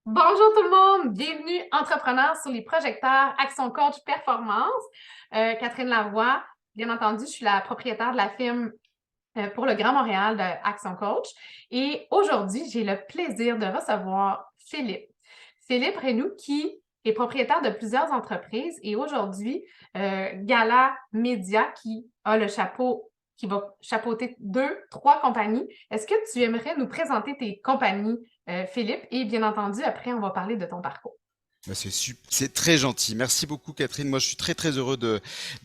Bonjour tout le monde, bienvenue Entrepreneurs sur les projecteurs Action Coach Performance. Catherine Lavoie, bien entendu, je suis la propriétaire de la firme pour le Grand Montréal de Action Coach. Et aujourd'hui, j'ai le plaisir de recevoir Philippe. Philippe Reynou qui est propriétaire de plusieurs entreprises et aujourd'hui, Gala Média qui a le chapeau, qui va chapeauter deux, trois compagnies. Est-ce que tu aimerais nous présenter tes compagnies, Philippe? Et bien entendu, après, on va parler de ton parcours. Bah, c'est très gentil. Merci beaucoup, Catherine. Moi, je suis très, très heureux de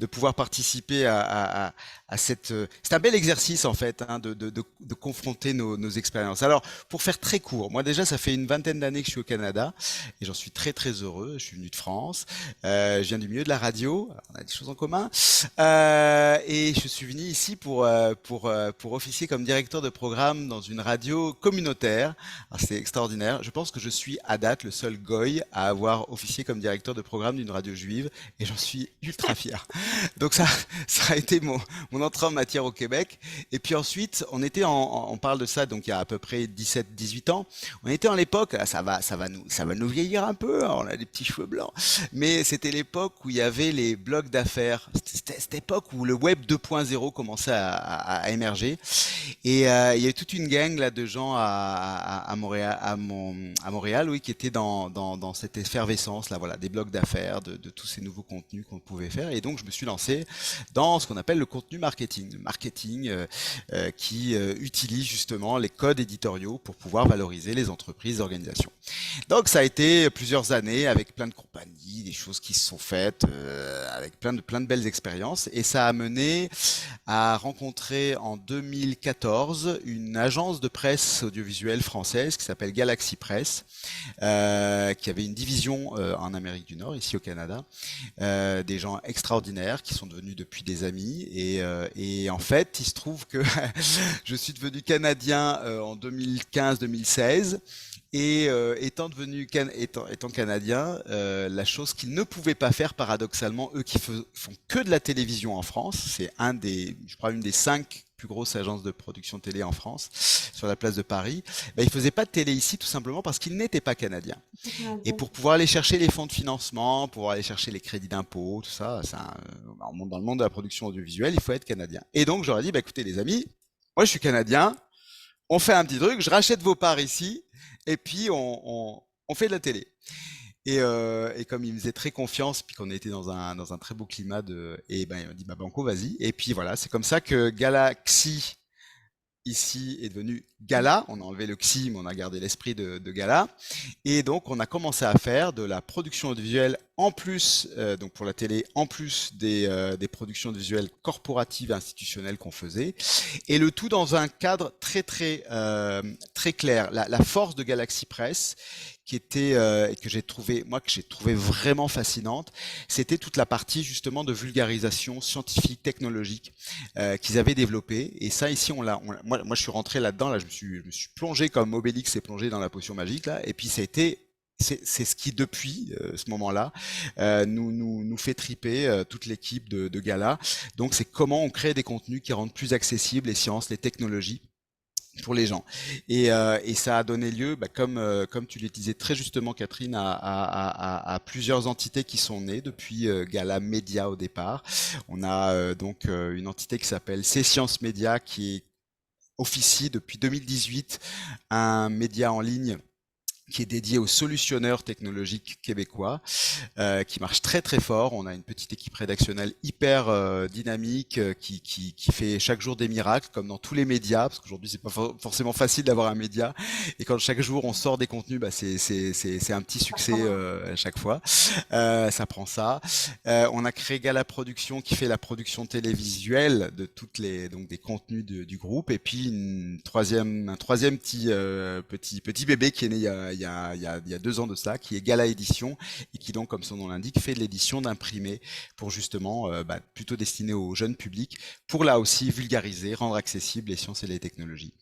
pouvoir participer à cette. C'est un bel exercice, en fait, hein, de confronter nos expériences. Alors, pour faire très court, moi, déjà, ça fait une vingtaine d'années que je suis au Canada et j'en suis très, très heureux. Je suis venu de France. Je viens du milieu de la radio. Alors, on a des choses en commun. Et je suis venu ici pour officier comme directeur de programme dans une radio communautaire. Alors, c'est extraordinaire. Je pense que je suis à date le seul goy à avoir officié comme directeur de programme d'une radio juive et j'en suis ultra fier. Donc ça a été mon entrée en matière au Québec. Et puis ensuite, on parle de ça donc il y a à peu près 17-18 ans. On était en l'époque, là, ça va nous vieillir un peu, hein, on a des petits cheveux blancs, mais c'était l'époque où il y avait les blogs d'affaires. C'était cette époque où le web 2.0 commençait à émerger. Et il y a toute une gang là de gens à Montréal, à Montréal, oui, qui étaient dans cette effervescence là, voilà, des blogs d'affaires, de tous ces nouveaux contenus qu'on pouvait faire. Et donc je me suis lancé dans ce qu'on appelle le contenu marketing, qui utilise justement les codes éditoriaux pour pouvoir valoriser les entreprises, les organisations. Donc ça a été plusieurs années avec plein de compagnies, des choses qui se sont faites, avec plein de belles expériences, et ça a mené à rencontrer en 2014 une agence de presse audiovisuelle française qui s'appelle Galaxy Press, qui avait une division en Amérique du Nord, ici au Canada, des gens extraordinaires qui sont devenus depuis des amis. Et en fait, il se trouve que je suis devenu canadien en 2015-2016. Et étant canadien, la chose qu'ils ne pouvaient pas faire paradoxalement, eux qui font que de la télévision en France, c'est je crois, une des 5 plus grosses agences de production télé en France, sur la place de Paris, ben, ils faisaient pas de télé ici tout simplement parce qu'ils n'étaient pas canadiens. Et pour pouvoir aller chercher les fonds de financement, pour aller chercher les crédits d'impôt, tout ça, dans le monde de la production audiovisuelle, il faut être canadien. Et donc j'aurais dit, bah, écoutez les amis, moi je suis canadien, on fait un petit truc, je rachète vos parts ici, et puis on fait de la télé. Et comme il me faisait très confiance, puis qu'on était dans un très beau climat et ben il m'a dit bah Banco, vas-y. Et puis voilà, c'est comme ça que Galaxy ici est devenu Gala. On a enlevé le Xi, mais on a gardé l'esprit de Gala. Et donc, on a commencé à faire de la production audiovisuelle en plus, donc pour la télé, en plus des productions audiovisuelles corporatives et institutionnelles qu'on faisait. Et le tout dans un cadre très clair. La force de Galaxy Press, que j'ai trouvé vraiment fascinante, c'était toute la partie justement de vulgarisation scientifique, technologique qu'ils avaient développé. Et ça, ici, moi, je suis rentré là-dedans. Là, je me suis plongé comme Obélix s'est plongé dans la potion magique là. Et puis, ça a été c'est ce qui depuis ce moment-là nous fait triper toute l'équipe de Gala. Donc c'est comment on crée des contenus qui rendent plus accessibles les sciences, les technologies pour les gens. Et ça a donné lieu, bah, comme tu le disais très justement, Catherine, à plusieurs entités qui sont nées depuis Gala Média au départ. On a donc une entité qui s'appelle C Sciences Média qui officie depuis 2018 un média en ligne qui est dédié aux solutionneurs technologiques québécois, qui marche très très fort. On a une petite équipe rédactionnelle hyper dynamique qui fait chaque jour des miracles, comme dans tous les médias, parce qu'aujourd'hui c'est pas forcément facile d'avoir un média. Et quand chaque jour on sort des contenus, bah c'est un petit succès à chaque fois. Ça prend ça. On a créé Gala Production qui fait la production télévisuelle de toutes les donc des contenus du groupe. Et puis un troisième petit bébé qui est né il y a il y a 2 ans de ça, qui est Gala Édition et qui donc, comme son nom l'indique, fait de l'édition d'imprimés pour justement plutôt destiné au jeune public, pour là aussi vulgariser, rendre accessibles les sciences et les technologies.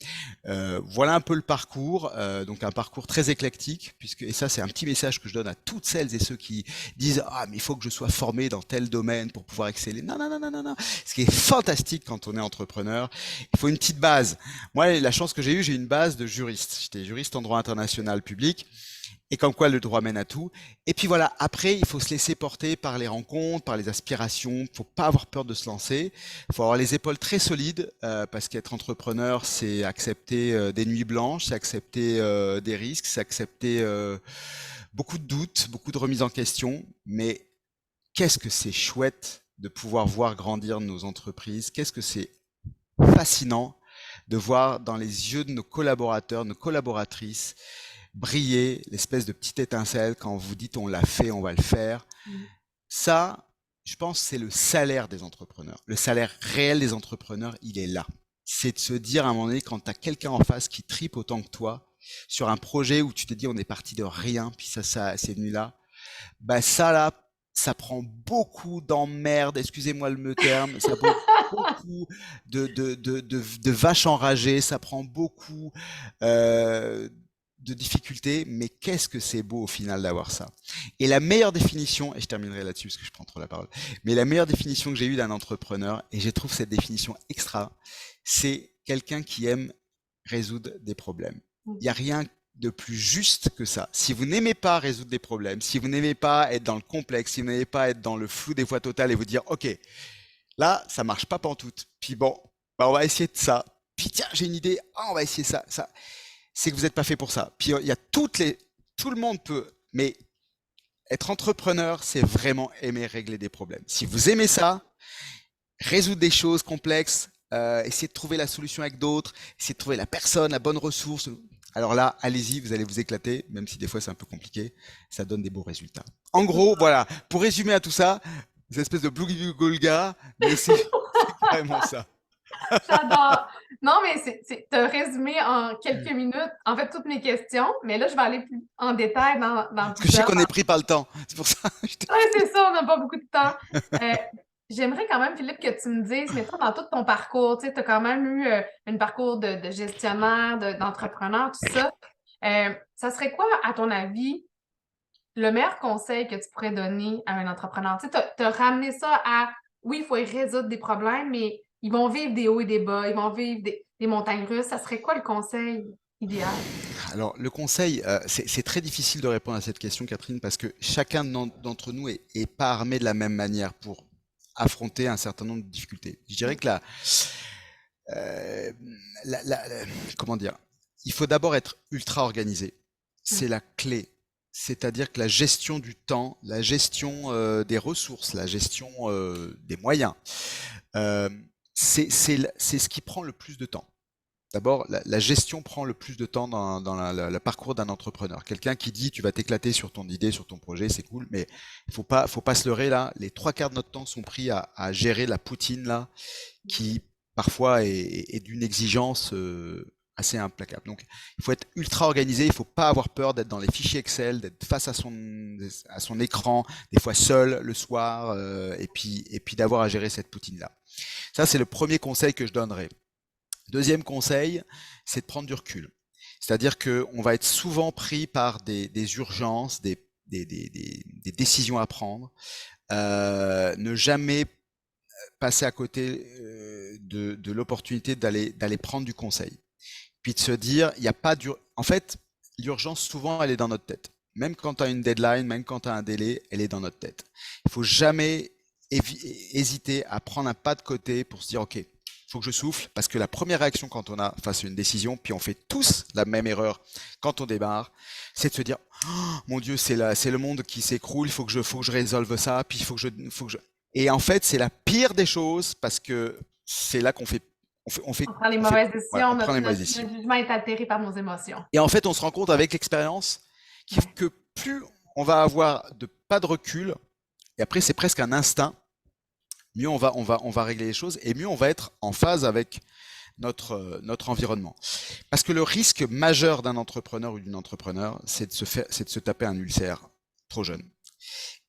Voilà un peu le parcours, donc un parcours très éclectique, puisque, et ça c'est un petit message que je donne à toutes celles et ceux qui disent ah mais il faut que je sois formé dans tel domaine pour pouvoir exceller. Non non non non non non. Ce qui est fantastique quand on est entrepreneur, il faut une petite base. Moi la chance que j'ai une base de juriste. J'étais juriste en droit international public. Et comme quoi le droit mène à tout. Et puis voilà, après, il faut se laisser porter par les rencontres, par les aspirations. Il ne faut pas avoir peur de se lancer. Il faut avoir les épaules très solides, parce qu'être entrepreneur, c'est accepter des nuits blanches, c'est accepter des risques, c'est accepter beaucoup de doutes, beaucoup de remises en question. Mais qu'est-ce que c'est chouette de pouvoir voir grandir nos entreprises. Qu'est-ce que c'est fascinant de voir dans les yeux de nos collaborateurs, nos collaboratrices, briller l'espèce de petite étincelle quand vous dites on l'a fait, on va le faire. Ça, je pense, c'est le salaire des entrepreneurs. Le salaire réel des entrepreneurs, il est là. C'est de se dire à un moment donné, quand tu as quelqu'un en face qui tripe autant que toi, sur un projet où tu te dis on est parti de rien, puis ça c'est venu là, bah ça là, ça prend beaucoup d'emmerdes, excusez-moi le terme, ça prend beaucoup de vaches enragées, ça prend beaucoup de difficultés, mais qu'est-ce que c'est beau au final d'avoir ça. Et la meilleure définition, et je terminerai là-dessus parce que je prends trop la parole, mais la meilleure définition que j'ai eue d'un entrepreneur, et je trouve cette définition extra, c'est quelqu'un qui aime résoudre des problèmes. Il n'y a rien de plus juste que ça. Si vous n'aimez pas résoudre des problèmes, si vous n'aimez pas être dans le complexe, si vous n'aimez pas être dans le flou des fois total et vous dire, OK, là, ça marche pas pantoute. Puis bon, bah on va essayer de ça. Puis tiens, j'ai une idée. Ah, on va essayer ça. C'est que vous n'êtes pas fait pour ça. Puis il y a tout le monde peut, mais être entrepreneur, c'est vraiment aimer régler des problèmes. Si vous aimez ça, résoudre des choses complexes, essayer de trouver la solution avec d'autres, essayer de trouver la personne, la bonne ressource. Alors là, allez-y, vous allez vous éclater, même si des fois c'est un peu compliqué, ça donne des beaux résultats. En gros, voilà, pour résumer à tout ça, cette espèce de Golga, mais c'est vraiment ça. J'adore. Non, mais tu as résumé en quelques minutes, en fait, toutes mes questions, mais là, je vais aller plus en détail dans Parce que je sais plusieurs. qu'on est pris par le temps, c'est pour ça. Oui, c'est ça, on n'a pas beaucoup de temps. J'aimerais quand même, Philippe, que tu me dises, mettons, dans tout ton parcours, tu sais, as quand même eu un parcours de gestionnaire, d'entrepreneur, tout ça. Ça serait quoi, à ton avis, le meilleur conseil que tu pourrais donner à un entrepreneur? Tu sais, t'as ramené ça à, oui, il faut y résoudre des problèmes, mais ils vont vivre des hauts et des bas, ils vont vivre des montagnes russes. Ça serait quoi le conseil idéal? Alors, le conseil, c'est très difficile de répondre à cette question, Catherine, parce que chacun d'entre nous est pas armé de la même manière pour affronter un certain nombre de difficultés. Je dirais que euh, comment dire, il faut d'abord être ultra organisé. C'est la clé. C'est-à-dire que la gestion du temps, la gestion des ressources, la gestion des moyens, c'est ce qui prend le plus de temps. D'abord, la gestion prend le plus de temps dans le parcours d'un entrepreneur. Quelqu'un qui dit tu vas t'éclater sur ton idée, sur ton projet, c'est cool, mais faut pas se leurrer là. Les 3/4 de notre temps sont pris à gérer la poutine là, qui parfois est d'une exigence assez implacable. Donc, il faut être ultra organisé. Il faut pas avoir peur d'être dans les fichiers Excel, d'être face à son écran, des fois seul le soir, et puis d'avoir à gérer cette poutine là. Ça, c'est le premier conseil que je donnerais. Deuxième conseil, c'est de prendre du recul. C'est-à-dire qu'on va être souvent pris par des urgences, des décisions à prendre. Ne jamais passer à côté de l'opportunité d'aller prendre du conseil. Puis de se dire, il n'y a pas en fait, l'urgence, souvent, elle est dans notre tête. Même quand tu as une deadline, même quand tu as un délai, elle est dans notre tête. Il faut jamais hésiter à prendre un pas de côté pour se dire, OK, faut que je souffle, parce que la première réaction quand on a face à une décision, puis on fait tous la même erreur quand on démarre, c'est de se dire oh, mon Dieu, c'est le monde qui s'écroule, il faut que je résolve ça, puis il faut que je... Et en fait, c'est la pire des choses parce que c'est là qu'on fait on prend les mauvaises décisions, voilà, notre jugement est altéré par nos émotions. Et en fait, on se rend compte avec l'expérience que plus on va avoir pas de recul, et après c'est presque un instinct, mieux on va régler les choses et mieux on va être en phase avec notre environnement. Parce que le risque majeur d'un entrepreneur ou d'une entrepreneur, c'est de se taper un ulcère trop jeune.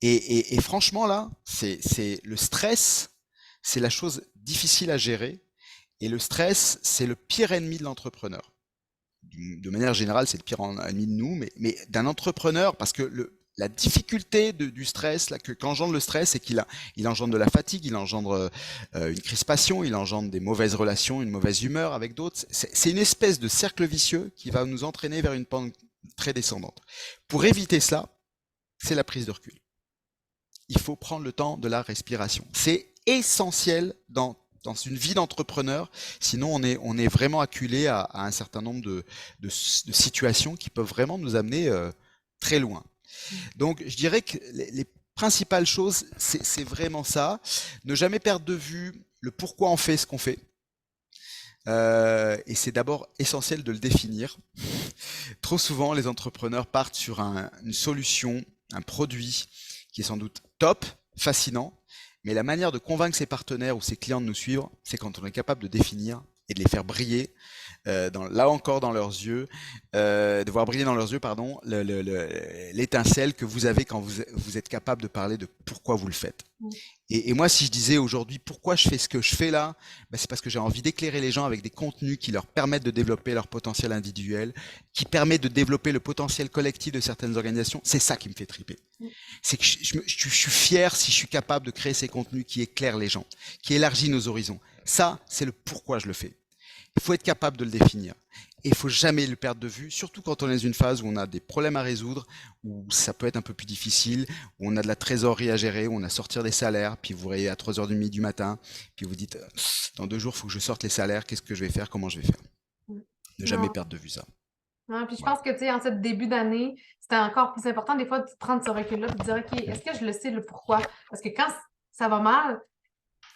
Et franchement, là, c'est le stress, c'est la chose difficile à gérer. Et le stress, c'est le pire ennemi de l'entrepreneur. De manière générale, c'est le pire ennemi de nous, mais d'un entrepreneur, parce que la difficulté du stress, là, qu'engendre le stress, c'est il engendre de la fatigue, il engendre une crispation, il engendre des mauvaises relations, une mauvaise humeur avec d'autres. C'est une espèce de cercle vicieux qui va nous entraîner vers une pente très descendante. Pour éviter cela, c'est la prise de recul. Il faut prendre le temps de la respiration. C'est essentiel dans une vie d'entrepreneur, sinon on est vraiment acculé à un certain nombre de situations qui peuvent vraiment nous amener très loin. Donc je dirais que les principales choses, c'est vraiment ça. Ne jamais perdre de vue le pourquoi on fait ce qu'on fait. Et c'est d'abord essentiel de le définir. Trop souvent, les entrepreneurs partent sur une solution, un produit qui est sans doute top, fascinant, mais la manière de convaincre ses partenaires ou ses clients de nous suivre, c'est quand on est capable de définir et de les faire briller, là encore dans leurs yeux, de voir briller dans leurs yeux, pardon, l'étincelle que vous avez quand vous êtes capable de parler de pourquoi vous le faites. Et moi, si je disais aujourd'hui pourquoi je fais ce que je fais là, ben c'est parce que j'ai envie d'éclairer les gens avec des contenus qui leur permettent de développer leur potentiel individuel, qui permettent de développer le potentiel collectif de certaines organisations. C'est ça qui me fait triper. C'est que je suis fier si je suis capable de créer ces contenus qui éclairent les gens, qui élargissent nos horizons. Ça, c'est le pourquoi je le fais. Il faut être capable de le définir. Et il faut jamais le perdre de vue, surtout quand on est dans une phase où on a des problèmes à résoudre, où ça peut être un peu plus difficile, où on a de la trésorerie à gérer, où on a à sortir des salaires, puis vous réveillez à 3h30 du matin, puis vous dites, dans 2 jours, il faut que je sorte les salaires, qu'est-ce que je vais faire, comment je vais faire. Ne jamais perdre de vue ça. Non, puis je Voilà. pense que, tu sais, en ce début d'année, c'était encore plus important des fois de prendre ce recul-là et de dire, OK, est-ce que je le sais le pourquoi? Parce que quand ça va mal,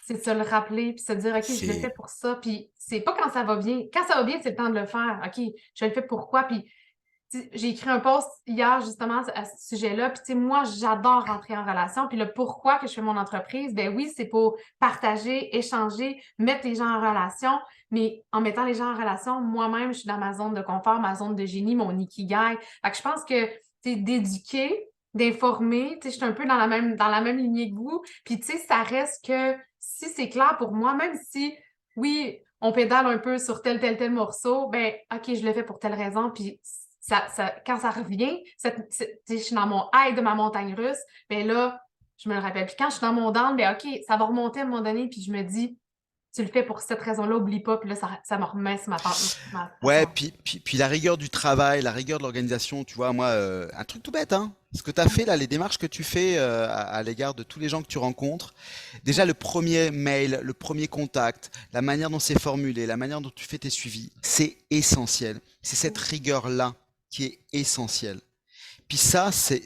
c'est de se le rappeler puis se dire, OK, je le fais C'est pour ça. Puis c'est pas quand ça va bien. Quand ça va bien, c'est le temps de le faire. OK, je le fais pourquoi? Puis j'ai écrit un post hier justement à ce sujet-là. Puis tu sais, moi, j'adore rentrer en relation. Puis le pourquoi que je fais mon entreprise, ben oui, c'est pour partager, échanger, mettre les gens en relation. Mais en mettant les gens en relation, moi-même, je suis dans ma zone de confort, ma zone de génie, mon ikigai. Fait que je pense que d'éduquer, d'informer, je suis un peu dans la même lignée que vous. Puis tu sais, ça reste que si c'est clair pour moi, même si oui, on pédale un peu sur tel morceau, ben OK, je le fais pour telle raison. Puis quand ça revient, je suis dans mon high de ma montagne russe, ben là, je me le rappelle. Puis quand je suis dans mon down, ben OK, ça va remonter à un moment donné, puis je me dis, tu le fais pour cette raison-là, oublie pas, puis là, ça me remet sur ma Ouais, façon. puis la rigueur du travail, la rigueur de l'organisation, tu vois, moi, un truc tout bête, hein. Ce que tu as fait là, les démarches que tu fais à l'égard de tous les gens que tu rencontres, déjà le premier mail, le premier contact, la manière dont c'est formulé, la manière dont tu fais tes suivis, c'est essentiel. C'est cette rigueur-là qui est essentielle. Puis ça, c'est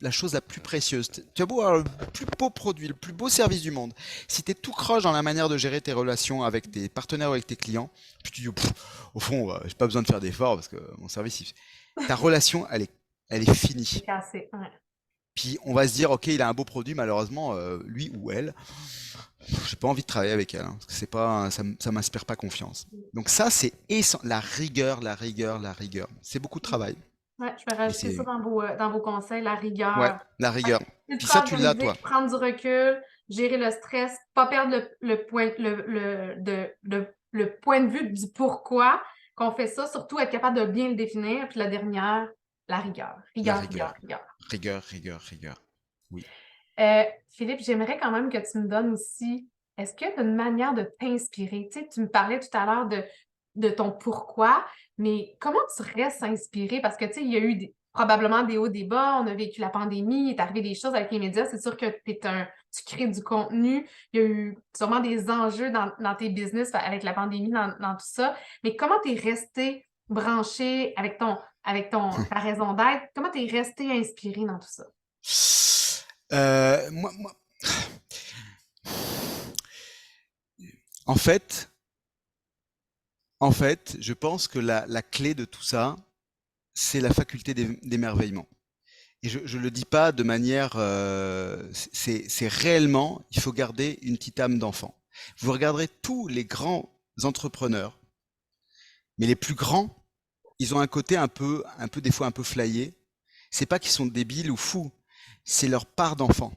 la chose la plus précieuse. Tu as beau avoir le plus beau produit, le plus beau service du monde. Si tu es tout croche dans la manière de gérer tes relations avec tes partenaires ou avec tes clients, puis tu dis, au fond, j'ai pas besoin de faire d'efforts parce que mon service, ta relation, elle est C'est finie. cassé. Ouais. Puis on va se dire, ok, il a un beau produit, malheureusement, lui ou elle, j'ai pas envie de travailler avec elle, hein, parce que c'est pas, ça m'inspire pas confiance. Donc ça, c'est la rigueur, la rigueur, la rigueur. C'est beaucoup de travail. Ouais, je vais Et rajouter ça c'est, dans vos conseils, la ouais, rigueur. la Fait rigueur. que Puis ça, ultra tu l'as, organiser, toi. prendre du recul, gérer le stress, pas perdre le point de vue du pourquoi qu'on fait ça, surtout être capable de bien le définir. Puis la dernière, la rigueur. La Rigueur, rigueur. rigueur, rigueur. Rigueur, rigueur, rigueur. Oui. Philippe, j'aimerais quand même que tu me donnes aussi, est-ce qu'il y a une manière de t'inspirer? Tu sais, tu me parlais tout à l'heure de ton pourquoi, mais comment tu restes inspiré? Parce que, tu sais, il y a eu probablement des hauts, des bas, on a vécu la pandémie, il est arrivé des choses avec les médias, c'est sûr que tu crées du contenu, il y a eu sûrement des enjeux dans tes business avec la pandémie, dans tout ça, mais comment tu es resté branché ta raison d'être? Comment tu es resté inspiré dans tout ça? Moi, en fait, je pense que la clé de tout ça, c'est la faculté d'émerveillement. Et je le dis pas de manière, c'est réellement, il faut garder une petite âme d'enfant. Vous regarderez tous les grands entrepreneurs, mais les plus grands, ils ont un côté des fois un peu flyé. C'est pas qu'ils sont débiles ou fous, c'est leur part d'enfant,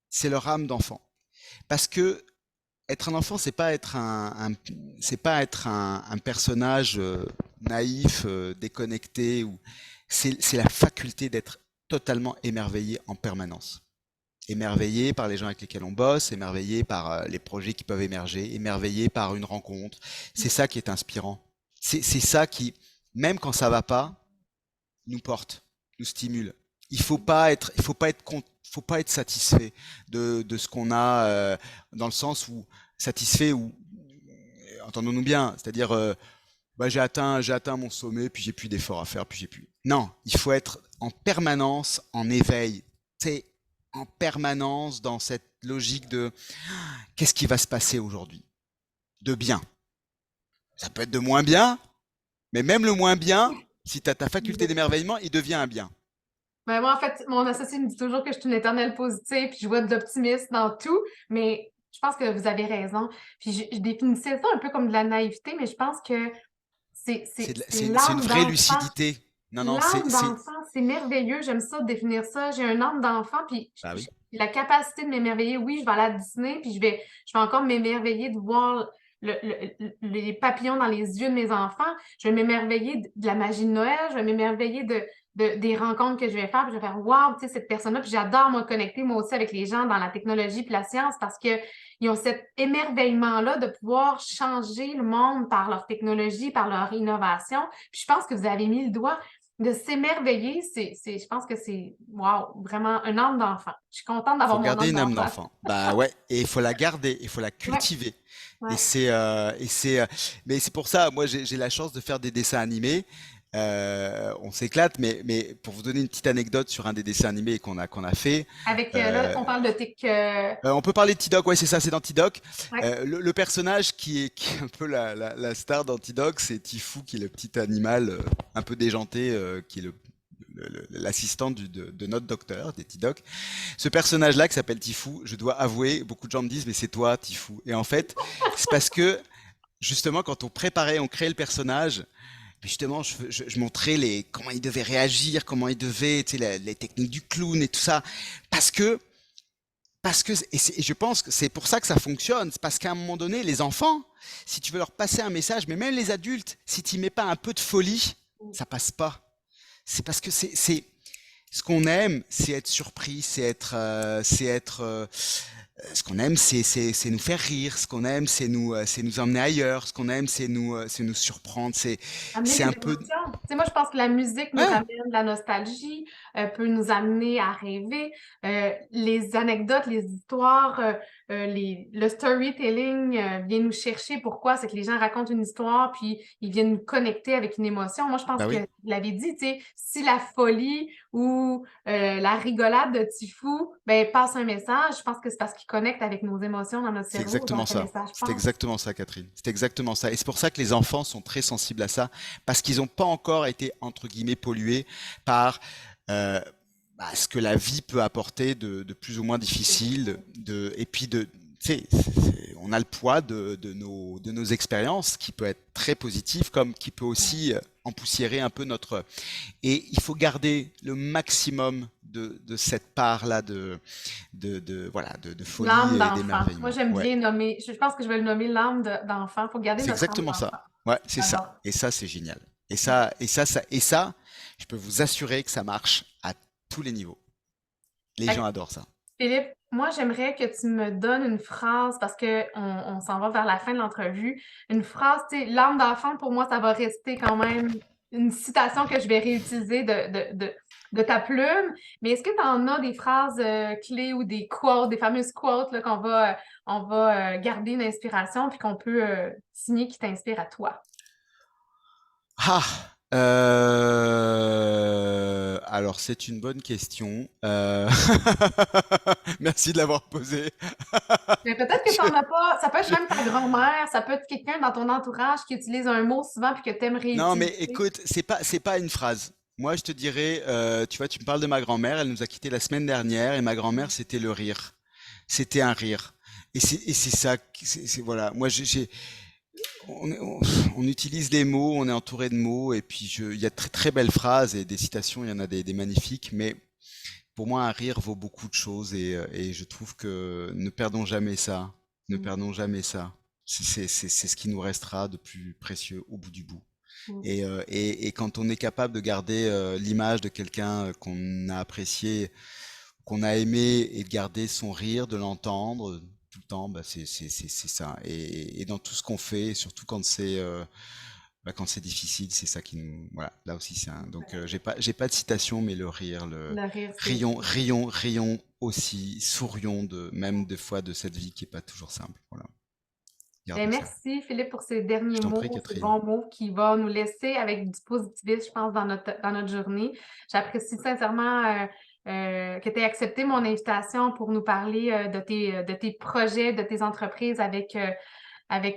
c'est leur âme d'enfant. Parce que être un enfant, c'est pas être un personnage naïf, déconnecté, ou c'est la faculté d'être totalement émerveillé en permanence. Émerveillé par les gens avec lesquels on bosse, émerveillé par les projets qui peuvent émerger, émerveillé par une rencontre. C'est ça qui est inspirant. C'est ça qui, même quand ça va pas, nous porte, nous stimule. Faut pas être satisfait de ce qu'on a dans le sens où satisfait ou entendons-nous bien, c'est-à-dire bah, j'ai atteint mon sommet, puis j'ai plus d'efforts à faire, puis j'ai plus. Non, il faut être en permanence en éveil. C'est en permanence dans cette logique de qu'est-ce qui va se passer aujourd'hui de bien. Ça peut être de moins bien, mais même le moins bien, si tu as ta faculté d'émerveillement, il devient un bien. Ben, moi, en fait, mon associé me dit toujours que je suis une éternelle positive, puis je vois de l'optimisme dans tout, mais je pense que vous avez raison. Puis je définissais ça un peu comme de la naïveté, mais je pense que c'est C'est une l'âme vraie d'enfant. lucidité. Non, non, L'âme d'enfant, c'est merveilleux. J'aime ça définir ça. J'ai un âme d'enfant, puis bah oui. j'ai la capacité de m'émerveiller. Oui, je vais aller à Disney, puis je vais encore m'émerveiller de voir les papillons dans les yeux de mes enfants. Je vais m'émerveiller de la magie de Noël. Je vais m'émerveiller des rencontres que je vais faire. Puis je vais faire waouh, tu sais, cette personne-là. Puis j'adore me connecter moi aussi avec les gens dans la technologie puis la science parce que ils ont cet émerveillement-là de pouvoir changer le monde par leur technologie, par leur innovation. Puis je pense que vous avez mis le doigt de s'émerveiller, je pense que c'est, wow, vraiment un âme d'enfant. Je suis contente Faut d'avoir mon garder âme une âme d'enfant. d'enfant. Bah ouais, et il faut la garder, il faut la Ouais, cultiver. ouais. Mais c'est pour ça, moi j'ai la chance de faire des dessins animés. On s'éclate, mais pour vous donner une petite anecdote sur un des dessins animés qu'on a fait, Avec, là, euh, on parle de tech, on peut parler de T-Dog, ouais c'est ça, c'est dans T-Dog. ouais. Le personnage qui est un peu la star dans T-Dog, c'est Tifou, qui est le petit animal un peu déjanté, qui est l'assistant de notre docteur, des T-Doc. Ce personnage-là qui s'appelle Tifou, je dois avouer, beaucoup de gens me disent mais c'est toi Tifou. Et en fait, c'est parce que justement quand on préparait, on créait le personnage, puis justement je montrais comment il devait réagir, comment il devait, tu sais, les techniques du clown et tout ça, parce que et je pense que c'est pour ça que ça fonctionne. C'est parce qu'à un moment donné, les enfants, si tu veux leur passer un message, mais même les adultes, si tu mets pas un peu de folie, ça passe pas. C'est parce que c'est ce qu'on aime, c'est être surpris, ce qu'on aime, c'est nous faire rire. Ce qu'on aime, c'est nous emmener ailleurs. Ce qu'on aime, c'est nous surprendre. Amener C'est des un peu, émotions. Tu sais, moi, je pense que la musique nous ouais, ramène de la nostalgie, peut nous amener à rêver. Les anecdotes, les histoires, le storytelling vient nous chercher. Pourquoi? C'est que les gens racontent une histoire, puis ils viennent nous connecter avec une émotion. Moi, je pense bah que oui, vous l'avez dit, tu sais, si la folie ou la rigolade de Tifou, ben, passe un message, je pense que c'est parce qu'il connecte avec nos émotions dans notre c'est cerveau, donc exactement le ça. message C'est passe. exactement ça, Catherine. C'est exactement ça. Et c'est pour ça que les enfants sont très sensibles à ça, parce qu'ils n'ont pas encore été, entre guillemets, pollués par ce que la vie peut apporter de plus ou moins difficile, et puis tu sais, on a le poids de nos expériences qui peut être très positif, comme qui peut aussi empoussiérer un peu notre. Et il faut garder le maximum de cette part-là voilà, de L'âme folie et d'enfant. Moi, d'émerveillement. j'aime Ouais, bien nommer, je pense que je vais le nommer l'âme d'enfant. Il faut garder c'est notre âme exactement ça. d'enfant. Ouais, c'est ça. J'adore. Et ça, c'est génial. Et ça, je peux vous assurer que ça marche à tous les niveaux. Les Fait gens que, adorent ça. Philippe, moi, j'aimerais que tu me donnes une phrase parce que on s'en va vers la fin de l'entrevue. Une phrase, tu sais, l'âme d'enfant, pour moi, ça va rester quand même une citation que je vais réutiliser de ta plume. Mais est-ce que tu en as des phrases clés ou des quotes, des fameuses quotes là, on va garder une inspiration puis qu'on peut signer qui t'inspire à toi? Ah! Alors c'est une bonne question. Merci de l'avoir posée. Mais peut-être que tu Je- n'en as pas. Ça peut être je- même ta grand-mère, ça peut être quelqu'un dans ton entourage qui utilise un mot souvent puis que tu aimes Non, mais réutiliser. écoute, c'est pas une phrase. Moi, je te dirais, tu vois, tu me parles de ma grand-mère, elle nous a quittés la semaine dernière, et ma grand-mère, c'était le rire. C'était un rire. Et c'est ça, voilà. Moi, on utilise les mots, on est entouré de mots, et puis il y a de très très belles phrases et des citations, il y en a des magnifiques, mais pour moi, un rire vaut beaucoup de choses, et je trouve que ne perdons jamais ça, ne Mm, perdons jamais ça. C'est ce qui nous restera de plus précieux au bout du bout. mm. Et quand on est capable de garder l'image de quelqu'un qu'on a apprécié, qu'on a aimé, et de garder son rire, de l'entendre tout le temps, bah c'est ça. Et dans tout ce qu'on fait, surtout quand c'est difficile, c'est ça qui nous, voilà, là aussi c'est un. Donc j'ai pas de citation, mais le rire, le Le rire, rions aussi, sourions même des fois de cette vie qui est pas toujours simple. Voilà, Ben, gardons ça. merci Philippe pour ces Je derniers t'en mots, prie, ces Catherine. bons mots qui vont nous laisser avec du positivisme, je pense, dans notre journée. J'apprécie sincèrement que tu aies accepté mon invitation pour nous parler de tes projets, de tes entreprises avec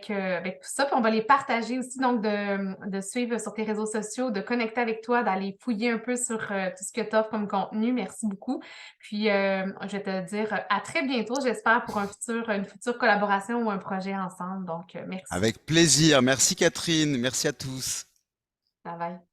tout ça. Puis on va les partager aussi, donc de suivre sur tes réseaux sociaux, de connecter avec toi, d'aller fouiller un peu sur tout ce que tu offres comme contenu. Merci beaucoup. Puis je vais te dire à très bientôt, j'espère, pour une future collaboration ou un projet ensemble. Donc, merci. Avec plaisir. Merci, Catherine. Merci à tous. Bye bye.